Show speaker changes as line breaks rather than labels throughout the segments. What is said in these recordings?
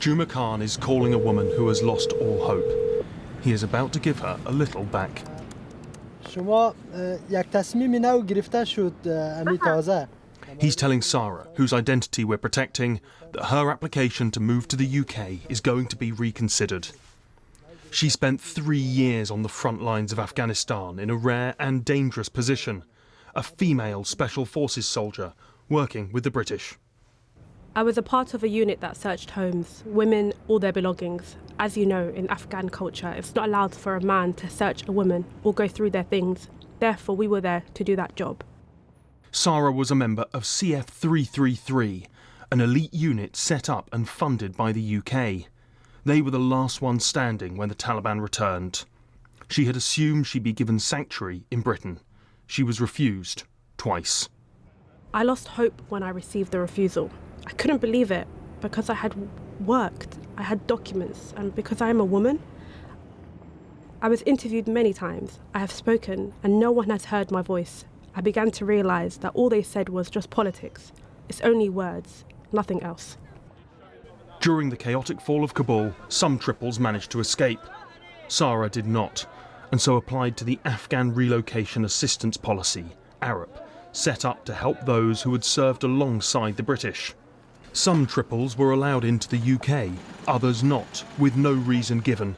Juma Khan is calling a woman who has lost all hope. He is about to give her a little back. He's telling Sarah, whose identity we're protecting, that her application to move to the UK is going to be reconsidered. She spent 3 years on the front lines of Afghanistan in a rare and dangerous position, a female Special Forces soldier working with the British.
I was a part of a unit that searched homes, women, all their belongings. As you know, in Afghan culture, it's not allowed for a man to search a woman or go through their things. Therefore, we were there to do that job.
Sarah was a member of CF 333, an elite unit set up and funded by the UK. They were the last ones standing when the Taliban returned. She had assumed she'd be given sanctuary in Britain. She was refused twice.
I lost hope when I received the refusal. I couldn't believe it because I had worked, I had documents, and because I am a woman. I was interviewed many times, I have spoken, and no one has heard my voice. I began to realise that all they said was just politics. It's only words, nothing else.
During the chaotic fall of Kabul, some triples managed to escape. Sarah did not, and so applied to the Afghan Relocation Assistance Policy, ARAP, set up to help those who had served alongside the British. Some triples were allowed into the UK, others not, with no reason given.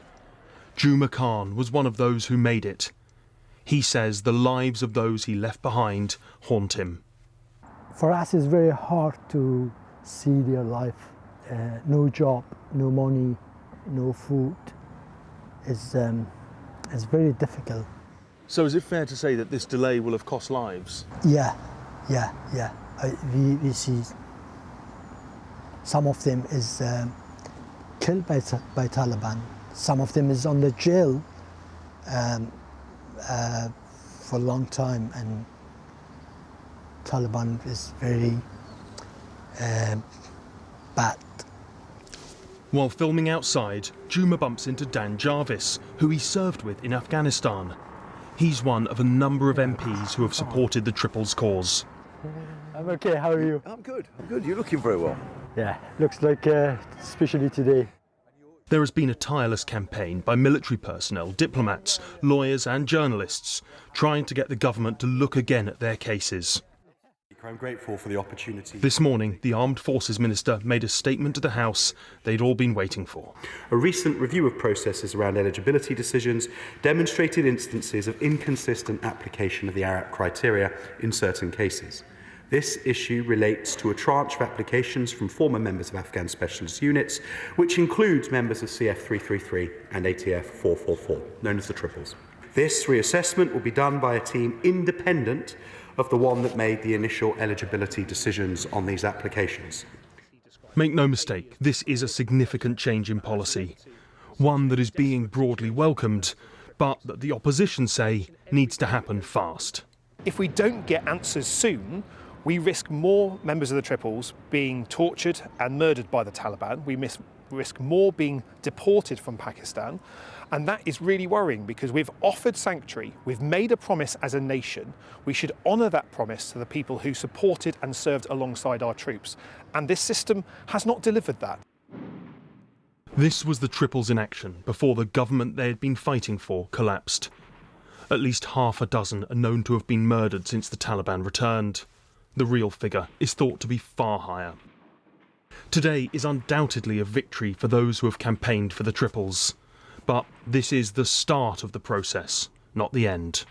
Juma Khan was one of those who made it. He says the lives of those he left behind haunt him.
For us, it's very hard to see their life. No job, no money, no food. It's very difficult.
So is it fair to say that this delay will have cost lives?
Yeah. We see some of them is killed by Taliban. Some of them is on the jail for a long time, and Taliban is very bad.
While filming outside, Juma bumps into Dan Jarvis, who he served with in Afghanistan. He's one of a number of MPs who have supported the Triples cause.
I'm okay, how are you?
I'm good. You're looking very well.
Yeah, looks like, especially today.
There has been a tireless campaign by military personnel, diplomats, lawyers and journalists trying to get the government to look again at their cases.
I'm grateful for the opportunity.
This morning, the Armed Forces Minister made a statement to the House they'd all been waiting for.
A recent review of processes around eligibility decisions demonstrated instances of inconsistent application of the ARAP criteria in certain cases. This issue relates to a tranche of applications from former members of Afghan specialist units, which includes members of CF 333 and ATF 444, known as the Triples. This reassessment will be done by a team independent of the one that made the initial eligibility decisions on these applications.
Make no mistake, this is a significant change in policy, one that is being broadly welcomed, but that the opposition say needs to happen fast.
If we don't get answers soon, we risk more members of the Triples being tortured and murdered by the Taliban. We risk more being deported from Pakistan. And that is really worrying because we've offered sanctuary, we've made a promise as a nation. We should honour that promise to the people who supported and served alongside our troops. And this system has not delivered that.
This was the Triples in action before the government they had been fighting for collapsed. At least half a dozen are known to have been murdered since the Taliban returned. The real figure is thought to be far higher. Today is undoubtedly a victory for those who have campaigned for the Triples. But this is the start of the process, not the end.